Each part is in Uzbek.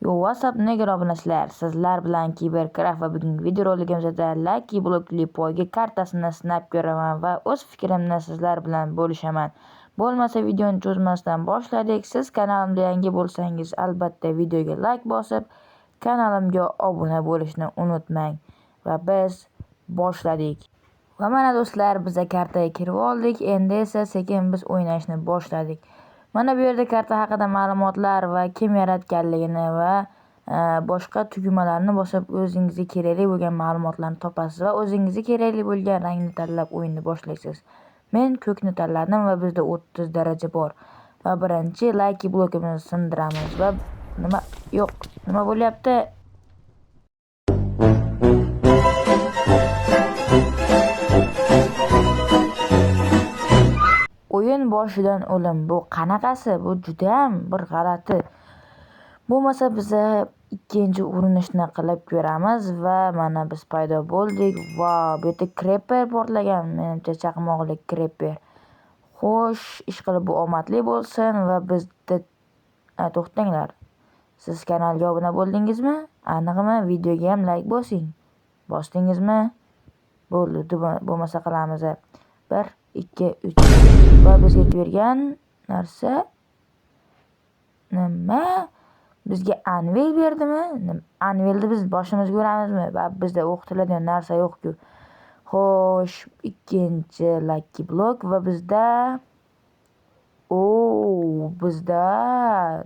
Yo, WhatsApp nega obunachilar, sizlar bilan Cybercraft va bugungi videorolikimizda Lucky blokli poyga kartasini sinab ko'raman va o'z fikrimni sizlar bilan bo'lishaman. Bo'lmasa videoni cho'zmasdan boshladik. Siz kanalimga yangi bo'lsangiz, albatta videoga like bosib, kanalimga obuna bo'lishni unutmang. Va biz boshladik. Va mana do'stlar, biz kartaga kirib oldik. Endi esa sekin biz o'ynashni boshladik. Mana bu yerda karta haqida ma'lumotlar va kim yaratganligini va boshqa tugmalarni bosib o'zingizga kerakli bo'lgan ma'lumotlarni topasiz va o'zingizga kerakli bo'lgan rangni tanlab o'yinni boshlaysiz. Men ko'kni tanladim va bizda 30 daraja bor. Va birinchi Lucky blokimizni sindiramiz va nima bo'lyapti? O'yin boshidan o'lim. Bu qanaqasi? Bu juda ham bir g'alati. Bo'lmasa biza ikkinchi urinishni qilib ko'ramiz va mana biz paydo bo'ldik. Vau, bu yerda creeper portlagan. Menimcha chaqmoqli creeper. Xo'sh, ish qilib bu omadli bo'lsin va bizda to'xtanglar. Siz kanalga obuna bo'ldingizmi? Aniqmi? Videoga ham like bosing. Bosdingizmi? Bo'ldi, bo'lmasa qilamiz. 1 2 3 va bizga bergan narsa nima? Bizga anvil berdimi? Anvilni biz boshimizga uramizmi? Va bizda o'qitiladigan narsa yo'q-ku. Xo'sh, ikkinchi Lucky blok va bizda bizda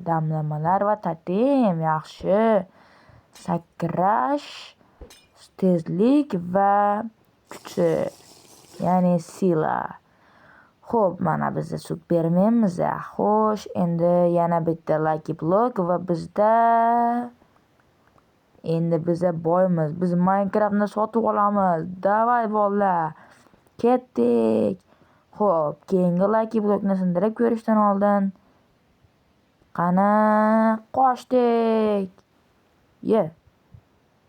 damlamalar va totem yaxshi. Sakrash, tezlik va kuchi, ya'ni sila. Xo'p, mana bizda Supermenmiz. Xo'sh, endi yana bitta Lucky blok va endi biza boymiz. Biz Minecraftni sotib olamiz. Davay bolalar. Ketdik. Xo'p, keyingi Lucky blokni sindirib ko'rishdan oldin qani qochdik.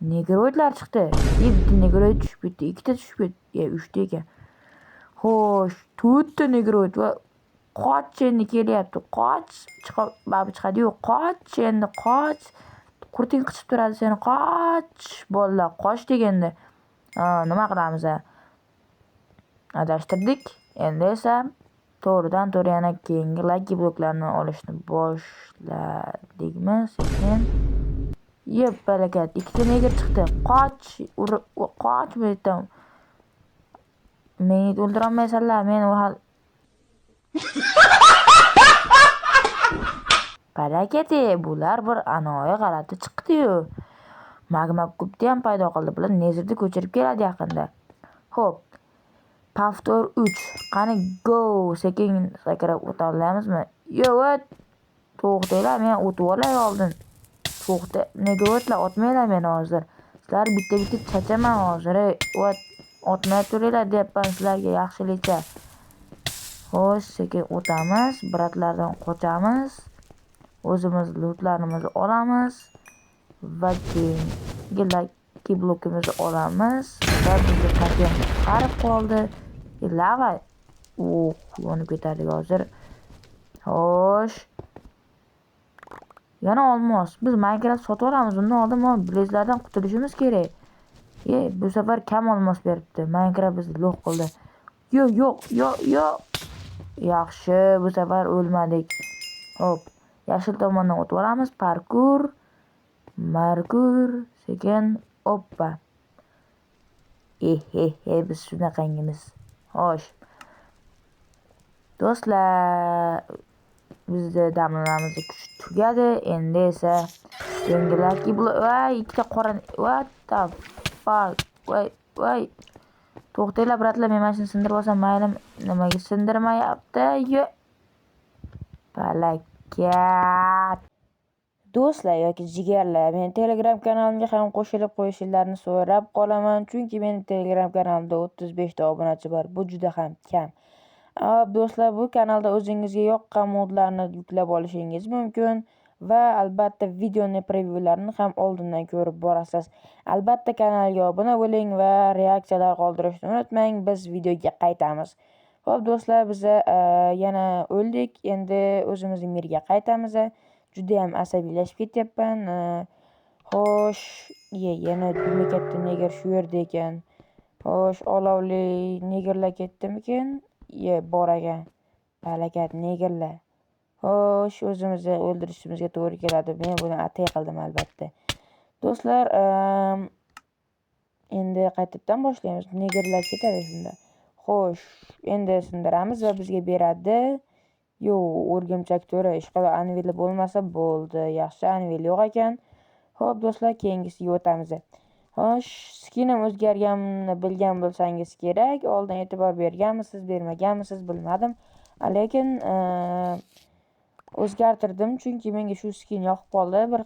Negroidlar chiqdi. Bitta negroid tushib ketdi, ikkita tushib ketdi, 3 ta ekan. Xo'sh, 4 ta negroid va qoch endi kelyapti. Qoch, chiqadi-yu, qoch endi, qoch. Qurting qichib turadi seni, qoch. Bolalar, qochdek endi. Nima qilamiz? Adashtirdik. Endi esa to'g'ridan-to'g'ri yana keyingi Lucky bloklarni olishni boshladikmi? Sekin. Barakat, ikkita negr chiqdi. Qoch bu yerdan. Meni o'ldira olmaysanlar, men barakati, bular bir anoyi g'alati chiqdi-yu. Magma kubni ham paydo qildi. Bular nezirni ko'chirib keladi yaqinda. Xo'p. Pavtor 3. Qani go. Sekin sakrab o'ta olamizmi? To'xtanglar, men o'tib olay oldin. Negroidlar otmanglar meni hozir. Sizlar bitta chachaman hozir. Otmay turinglar deyapman sizlarga yaxshilikcha. Xo'sh, sekin o'tamiz, bratlardan qochamiz. O'zimiz lootlarimizni olamiz va keyingi Lucky blokimizni olamiz va bizga totem qarib qoldi. Lava. Yonib ketadi hozir. Xo'sh. Yana olmos. Biz Minecraft sotib olamiz. Undan oldin blizlardan qutulishimiz kerak. Bu safar kam olmos beribdi. Minecraft bizni lo'q qildi. Yo'q. Yaxshi, bu safar o'lmadik. Hop, yashil tomondan o'tib olamiz. Parkur, sekin, oppa. Biz shunaqangimiz. Xo'sh. Do'stlar, bizda damlalarimizni kuch tugadi. Endi esa yangi Lucky blok. Ikkita qora. What the fuck? To'xtanglar, bratlar, men mashina sindirib olsam mayli. Nimaga sindirmayapti? Balakat. Do'stlar yoki jigarlar, men Telegram kanalimga ham qo'shilib qo'yishingizni so'rab qolaman, chunki mening Telegram kanalimda 35 ta obunachi bor. Bu juda ham kam. Do'stlar, bu kanalda o'zingizga yoqqan modlarni yuklab olishingiz mumkin va albatta videoni prevyularini ham oldindan ko'rib borasiz. Albatta kanalga obuna bo'ling va reaksiyalar qoldirishni unutmang. Biz videoga qaytamiz. Xo'p do'stlar, biz yana o'ldik. Endi o'zimizning mirga qaytamiz. judayam asabiylashib ketyapman. Xo'sh, yana dumi katta neger shu yerda ekan. Xo'sh, olovli negerlar ketdimikin? Bor ekan. Palakat negerlar. Xo'sh, o'zimizni o'ldirishimizga to'g'ri keladi. Men buni atay qildim albatta. Do'stlar, endi qaytadan boshlaymiz. Negerlar ketadi shunda. Xo'sh, endi sindiramiz va bizga beradi. O'rgimchak to'ra ishqilib anvili bo'lmasa bo'ldi. Yaxshi, anvil yo'q ekan. Xo'p, do'stlar, keyingisiga o'tamiz. Xo'sh, skinim o'zgarganini bilgan bo'lsangiz kerak. Oldin e'tibor berganmisiz, bermaganmisiz bilmadim. Lekin o'zgartirdim, chunki menga shu skin yoqib qoldi. Bir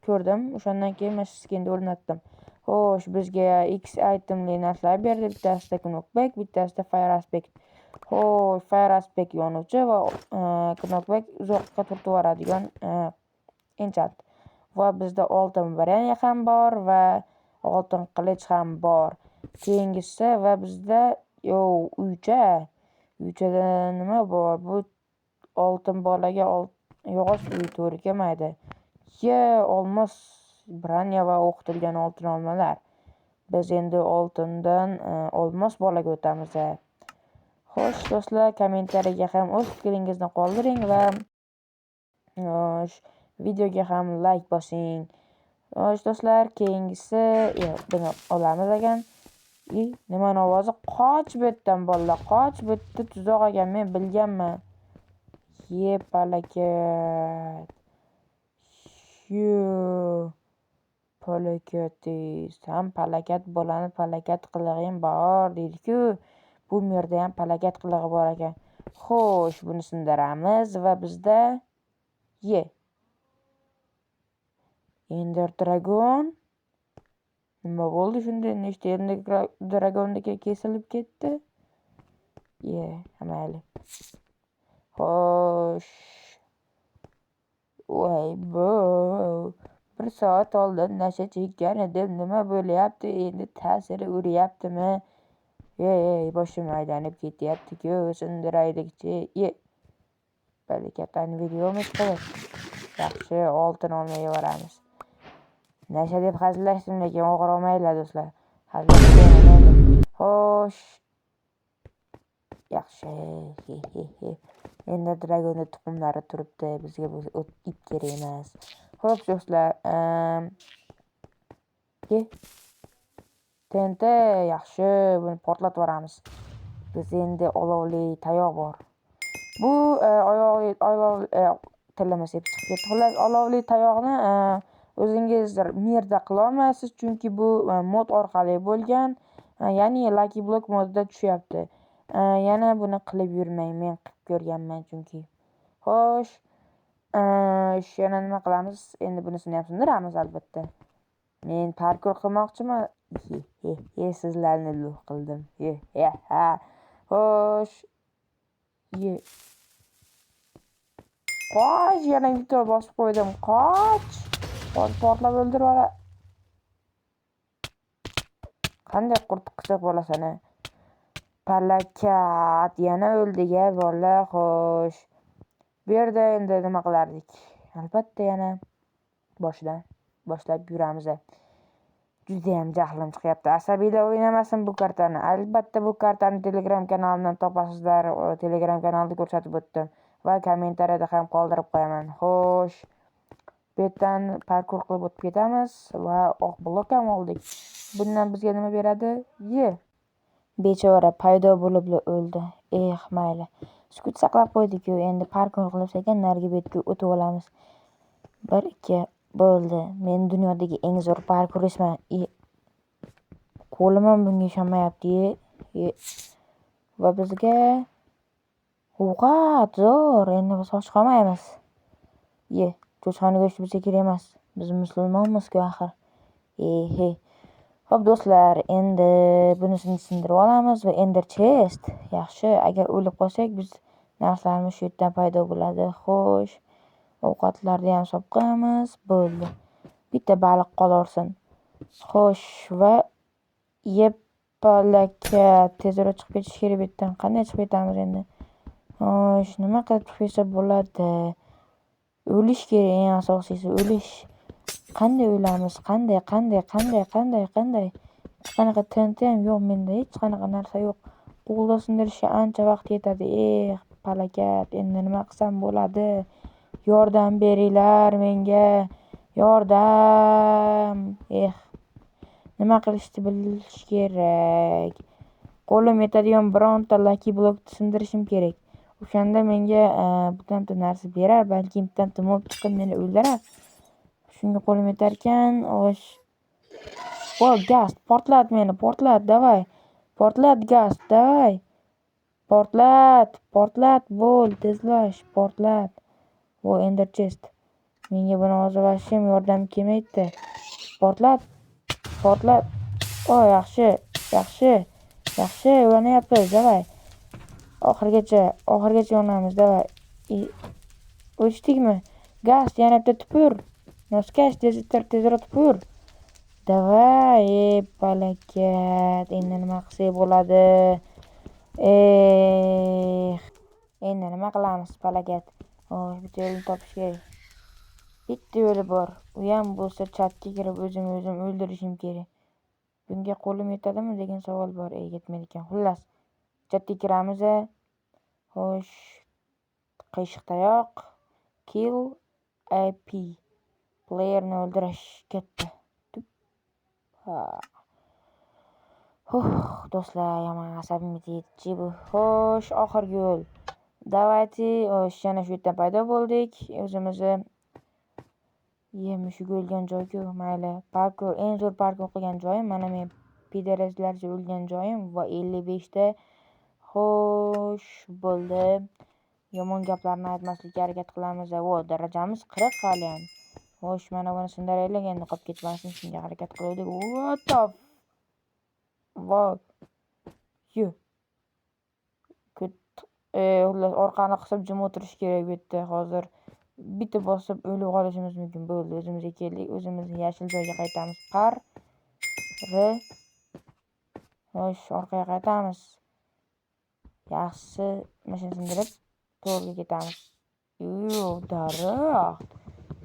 ko'rdim, o'shandan keyin mana shu skinni o'rnatdim. Xo'sh, bizga X itemli narsalar berdi. Bittasida knockback, bittasida fire aspect. Xo'sh, fire aspect yonuvchi va knockback uzoqqa turtib yuboradigan enchant. Va bizda oltin baranya ham bor va oltin qilich ham bor. Keyingisi va bizda uychada nima bor? Bu oltin bolaga yog'och uy to'g'ri kelmaydi. Olmos branya va o'qitilgan oltin olmalar. Biz endi oltindan olmos bolaga o'tamiz. Xo'sh, do'stlar, kommentariyaga ham o'z fikringizni qoldiring va videoga ham like bosing. Xo'sh, do'stlar, keyingisi buni olamiz ekan. Nimani ovozi? Qoch bu yerdan bolalar, qoch, bu yerda tuzoq ekan, men bilganman. Palakat. Palakatis. Ham palakat bolani palakat qilig'im bor deydi-ku. Bu yerda ham palakat qilig'i bor ekan. Xo'sh, buni sindiramiz va bizda Ender Dragon. Nima bo'ldi shunday? Nechta Ender Dragonniki kesilib ketdi? Mayli. Xo'sh. Bir soat oldin nasha chekkan edim. Nima bo'lyapti? Endi ta'siri uryaptimi? Boshim aylanib ketyapti-ku. Sindiraylik-chi. Palakatdan videomiz qilib. Yaxshi, oltin olmay yuboramiz. Nasha deb hazillashdim, lekin og'ir olmaylar do'stlar. Hazillashdim. Xo'sh. Yaxshi. Endi dragonni tuxumlari turibdi. Bizga bu ip kerak emas. Xo'p, do'stlar. TNT yaxshi, buni portlatib yuboramiz. Biz endi olovli tayoq bor. Bu tilimiz chiqib ketdi. Xullas, olovli tayoqni o'zingiz merda qila olmaysiz, chunki bu mod orqali bo'lgan. Ya'ni Lucky Block modida tushyapti. Yana buni qilib yurmang, men qilib ko'rganman chunki. Xo'sh, yana nima qilamiz? Endi bunisini ham sindiramiz albatta. Men parkour qilmoqchiman. Sizlarni luf qildim. Xo'sh. Qoch, yana bitta bosib qo'ydim. Qoch. Portlab o'ldirib ola. Qanday qo'rqiqchiq bo'lasan? Palakat yana o'ldi-ya bola. Xo'sh. Bu yerda endi nima qilardik? Albatta yana boshlab yuramiz. Judayam jahlim chiqyapti. Asabiylar o'ynamasin bu kartani. Albatta bu kartani Telegram kanalimdan topasizlar. Telegram kanalida ko'rsatib o'tdim va kommentariyada ham qoldirib qo'yaman. Xo'sh. Bu yerdan parkour qilib o'tib ketamiz va oq blok ham oldik. Bundan bizga nima beradi? Bechora paydo bo'lib o'ldi. Mayli. Sukut saqlab qo'ydik-ku. Endi parkour qilib sekin narigi betga o'tib olamiz. 1 2 bo'ldi. Men dunyodagi eng zo'r parkuristman. Qo'lim ham bunga ishonmayapti. Va bizga zo'r. Endi biz och qolmaymiz. Cho'chqani go'shti bizga kerak emas. Biz musulmonmiz-ku axir. Xo'p, do'stlar, endi bunisini sindirib olamiz va Ender Chest. Yaxshi, agar o'lib qolsak, biz narsalarimiz shu yerdan paydo bo'ladi. Xo'sh, ovqatlarni ham solib qo'yamiz. Bo'ldi. Bitta baliq qolaversin. Xo'sh, va palakat tezroq chiqib ketish kerak bu yerdan. Qanday chiqib ketamiz endi? Xo'sh, nima qilib chiqib ketsa bo'ladi? O'lish kerak, eng asosiysi o'lish. Qanday o'lamiz? Qanday? Hech qanaqa TNT ham yo'q menda, hech qanaqa narsa yo'q. Qo'lda sindirishga ancha vaqt ketadi. Palakat, endi nima qilsam bo'ladi? Yordam beringlar menga. Yordam. Nima qilishni bilish kerak. Qo'lim yetadigan bironta lucky blockni sindirishim kerak. O'shanda menga bitta narsa berar, balki bitta mob chiqib meni o'ldirar. Shunga qo'lim yetarkan, gaz, portlat meni, portlat, davay. Portlat gaz, davay. Portlat, bo'l, tezlash, portlat. Ender chest. Menga buni hozir vashim yordam kelmaydi. Portlat. Yaxshi, o'ranyapmiz, davay. Oxirigacha yonamiz, davay. O'chdikmi? Gaz, yana bitta tupur. Noskash, tezroq tupur. Davay, palakat. Endi nima qilsak bo'ladi? Endi nima qilamiz, palakat? Bitta yo'lni topish kerak. Bitta yo'li bor. U ham bo'lsa chatga kirib o'zim o'ldirishim kerak. Bunga qo'lim yetadimi degan savol bor. Yetmaydi ekan. Xullas, chatga kiramiz. Xo'sh, qiyshiq tayoq, kill AP. Playerni o'ldirish katta. Do'stlar, yomon asabimga tegdi bu. Xo'sh, oxirgi yo'l. Davaychi, yana shu yerdan paydo bo'ldik. O'zimizni mushuk o'lgan joyku, mayli. Parkour, eng zo'r parkour qilgan joyim. Mana men pideraslarcha o'lgan joyim va 55 ta. Xo'sh, bo'ldi. Yomon gaplarni aytmaslikka harakat qilamiz. Darajamiz 40 hali ham. Xo'sh, mana buni sindiraylik, endi qolib ketmasin, shunga harakat qildik. What the xullas, orqani qisib jim o'tirish kerak bu yerda. Hozir bitta bosib o'lib qolishimiz mumkin. Bo'ldi, o'zimizga keldik. O'zimizni yashil joyga qaytamiz. Xo'sh, orqaga qaytamiz. Yaxshi, mashina sindirib to'g'riga ketamiz. Daraxt.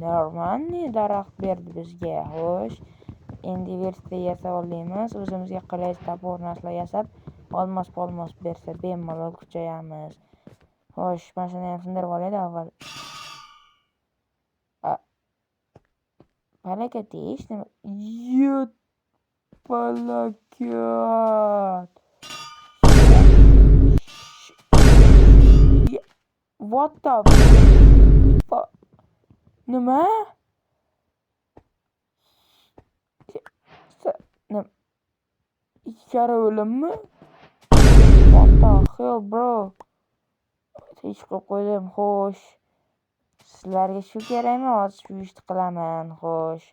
Normal daraxt berdi bizga. Xo'sh, endi vertiga yasab olamiz. O'zimizga qilay topor narsalar yasab, olmos bersa bemalol kuchayamiz. Xo'sh, mashina ham sindirib olaylik avval. Palakat hech nima. Palakat. What the fuck? Nima? Ikkara o'limmi? What the hell, bro? Hech qo'yib qo'ydim. Xo'sh, sizlarga shu kerakmi? Hozir shu ishni qilaman. Xo'sh.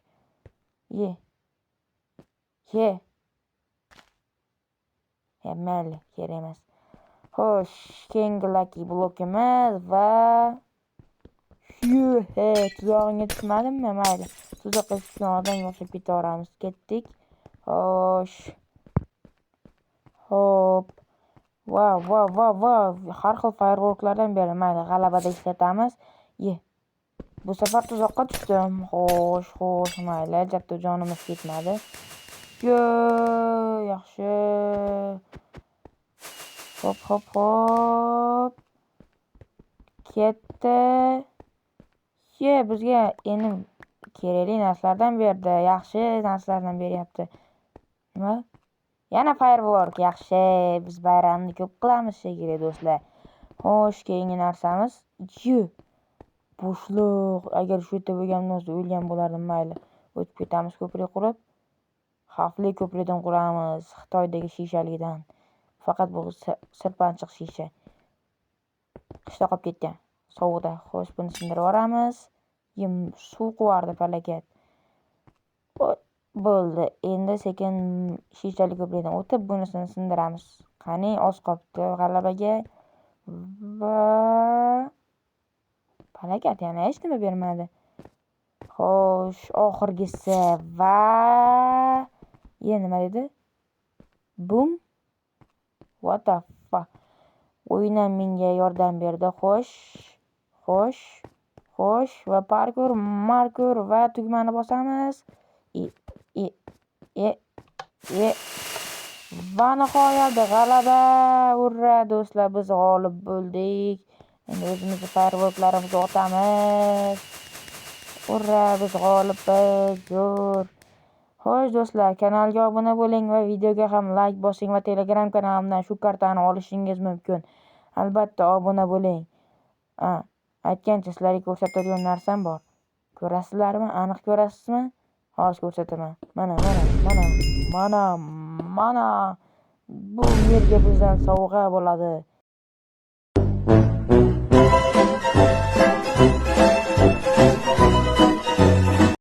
Mayli, kerak emas. Xo'sh, keyingi lucky blokimiz va tuzog'ingga tushmadimmi? Mayli. Tuzoqqa tushgan odamga o'xshab ketaveramiz. Ketdik. Xo'sh. Hop. Wow. Har xil fireworklardan beri mayli, g'alabada ishlatamiz. Bu safar tuzoqqa tushdim. Xo'sh, mayli, jabdu jonimiz ketmadi. Yaxshi. Hop. Ketdi. Bizga endi kerakli narsalardan berdi. Yaxshi narsalardan beryapti. Nima? Yana firework. Yaxshi. Biz bayramni ko'p qilamiz shekilli, do'stlar. Xo'sh, keyingi narsamiz bo'shliq. Agar shu yerda bo'lganimda o'lgan bo'lardim, mayli. O'tib ketamiz ko'prik qurib. Xavfli ko'prikdan quramiz, Xitoydagi shishaligidan. Faqat bu sirpanchiq shisha. Qishda qolib ketgan, sovuqda. Xo'sh, buni sindirib yuboramiz. Suv quvardi palakat. Bo'ldi. Endi sekin shishali ko'prikdan o'tib, bunisini sindiramiz. Qani, oz qolibdi g'alabaga. Va palakat yana hech nima bermadi. Xo'sh, oxirgisi va nima dedi? Boom. What the fuck? O'yin menga yordam berdi. Xo'sh. Xo'sh, va parkour, markur va tugmani bosamiz. E, e, e, e. Va nihoyat g'alaba! Urra do'stlar, biz g'olib bo'ldik. Endi o'zimizni fireworklarimizni otamiz. Urra, biz g'olibmiz. Zo'r. Xo'sh do'stlar, kanalga obuna bo'ling va videoga ham like bosing va Telegram kanalimdan shu kartani olishingiz mumkin. Albatta obuna bo'ling. Aytgancha sizlarga ko'rsatadigan narsam bor. Ko'rasizlarmi? Aniq ko'rasizmi? Hozir ko'rsataman. Mana. Bu yerga bizdan sovg'a bo'ladi.